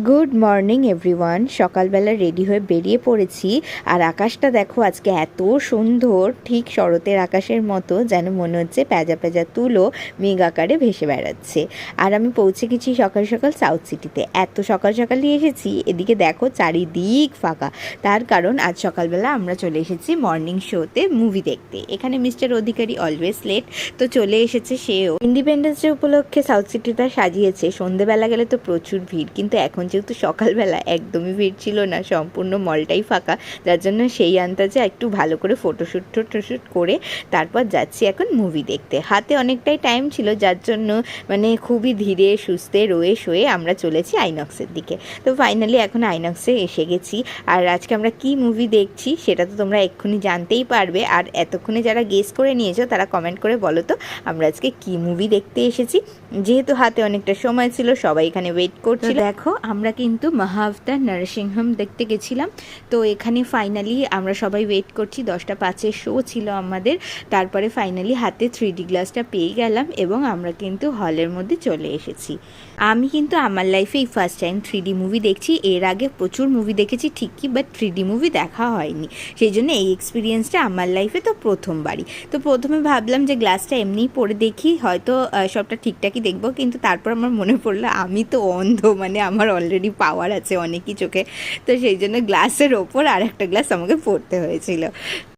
Good morning everyone. সকালবেলা ready হয়ে বেরিয়ে পড়েছি। আর আকাশটা দেখো আজকে এত সুন্দর, ঠিক শরতের আকাশের মতো, যেন মনে হচ্ছে প্যাজা প্যাজা তুলো মেঘ আকারে ভেসে বেড়াচ্ছে। আর আমি পৌঁছে গেছি সকাল সকাল সাউথ সিটিতে। এত সকাল সকালই এসেছি, এদিকে দেখো চারিদিক ফাঁকা। তার কারণ আজ সকালবেলা আমরা চলে এসেছি মর্নিং শোতে মুভি দেখতে। এখানে মিস্টার অধিকারী অলওয়েজ লেট, তো চলে এসেছে সেও। ইন্ডিপেন্ডেন্স ডে উপলক্ষে সাউথ সিটিটা সাজিয়েছে। সন্ধেবেলা গেলে তো প্রচুর ভিড়, কিন্তু এখন যেহেতু সকালবেলা একদমই ভিড় ছিল না, সম্পূর্ণ মলটাই ফাঁকা, যার জন্য সেই আন্দাজে একটু ভালো করে ফটোশ্যুট করে তারপর যাচ্ছি এখন মুভি দেখতে। হাতে অনেকটাই টাইম ছিল, যার জন্য মানে খুবই ধীরে সুস্থে রয়ে শোয়ে আমরা চলেছি আইনক্সের দিকে। তো ফাইনালি এখন আইনক্সে এসে গেছি। আর আজকে আমরা কি মুভি দেখছি সেটা তো তোমরা এক্ষুনি জানতেই পারবে। আর এতক্ষণে যারা গেস করে নিয়েছো তারা কমেন্ট করে বলো তো আমরা আজকে কি মুভি দেখতে এসেছি। যেহেতু হাতে অনেকটা সময় ছিল, সবাই এখানে ওয়েট করছিল। দেখো আমরা কিন্তু মহাবতার নরসিংহম দেখতে গেছিলাম। তো এখানে ফাইনালি আমরা সবাই ওয়েট করছি, 10:05 শো ছিল আমাদের। তারপরে ফাইনালি হাতে 3D গ্লাসটা পেয়ে গেলাম এবং আমরা কিন্তু হলের মধ্যে চলে এসেছি। আমি কিন্তু আমার লাইফে এই ফার্স্ট টাইম 3D মুভি দেখছি। এর আগে প্রচুর মুভি দেখেছি ঠিকই, বাট 3D মুভি দেখা হয়নি, সেই জন্য এই এক্সপিরিয়েন্সটা আমার লাইফে তো প্রথমবারই। তো প্রথমে ভাবলাম যে গ্লাসটা এমনিই পরে দেখি, হয়তো সবটা ঠিকঠাকই দেখবো, কিন্তু তারপর আমার মনে পড়লো আমি তো অন্ধ, মানে আমার অলরেডি পাওয়ার আছে অনেকই চোখে, তো সেই জন্য গ্লাসের ওপর আর একটা গ্লাস আমাকে পড়তে হয়েছিল।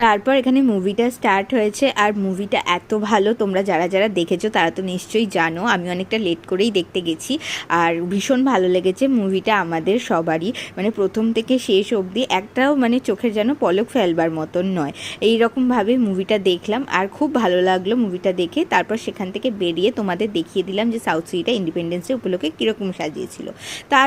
তারপর এখানে মুভিটা স্টার্ট হয়েছে। আর মুভিটা এত ভালো, তোমরা যারা যারা দেখেছো তারা তো নিশ্চয়ই জানো। আমি অনেকটা লেট করেই দেখতে গেছি, আর ভীষণ ভালো লেগেছে মুভিটা আমাদের সবারই। মানে প্রথম থেকে শেষ অবধি একটাও মানে চোখের যেন পলক ফেলবার মতন নয়, এই রকমভাবে মুভিটা দেখলাম। আর খুব ভালো লাগলো মুভিটা দেখে। তারপর সেখান থেকে বেরিয়ে তোমাদের দেখিয়ে দিলাম যে সাউথ সিটিটা ইন্ডিপেন্ডেন্স ডে উপলক্ষে কীরকম সাজিয়েছিল। তার